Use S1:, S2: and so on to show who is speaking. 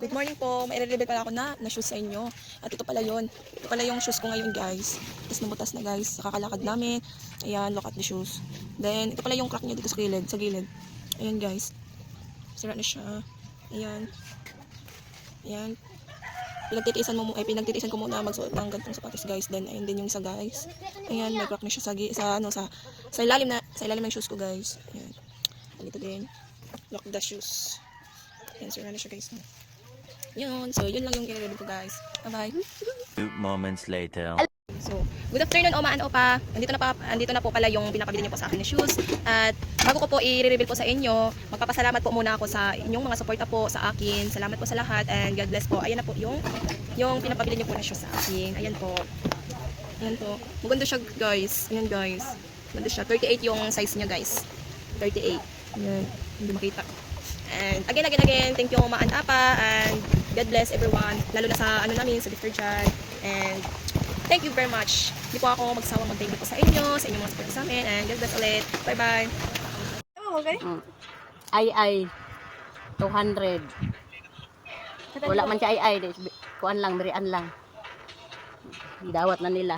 S1: Good morning po. May i-reveal pala ako na shoes sa inyo. At ito pala yun. Ito pala yung shoes ko ngayon, guys. Tapos nabutas na, guys. Nakakalakad namin. Ayan, look at the shoes. Then, ito pala yung crack niya dito sa gilid. Sa gilid. Ayan, guys. Sira na siya. Ayan. Ayan. Pinagtitiisan ko muna magsuot ng ganitong sapatos, guys. Then, ayun din yung isa, guys. Ayan, may crack na siya sa ilalim ng shoes ko, guys. Ayan. Dito din. Lock the shoes. Ayan, sira na siya, guys. Yun. So, yun lang yung i-review ko, guys. Bye-bye.
S2: 2 moments later.
S1: So, good afternoon, Oma and Opa. Andito na po pala yung pinapabili niyo po sa akin na shoes. At bago ko po i-reveal po sa inyo, magpapasalamat po muna ako sa inyong mga suporta po sa akin. Salamat po sa lahat and God bless po. Ayan na po yung pinapabili niyo po na shoes sa akin. Ayan po. Ayan po. Maganda siya, guys. Ayan, guys. Maganda siya. 38 yung size niya, guys. 38. Ayan. Hindi makita. And again, thank you, Oma and Apa, and God bless everyone, lalo na sa namin, sa Victor Jan. And thank you very much. Hindi po ako magsawang mag-thank you po sa inyong mga support sa amin, and God bless ulit. Bye-bye. Oh, okay?
S3: Ay 200. Wala man siya ay kuan lang, merian lang. Dawat na nila.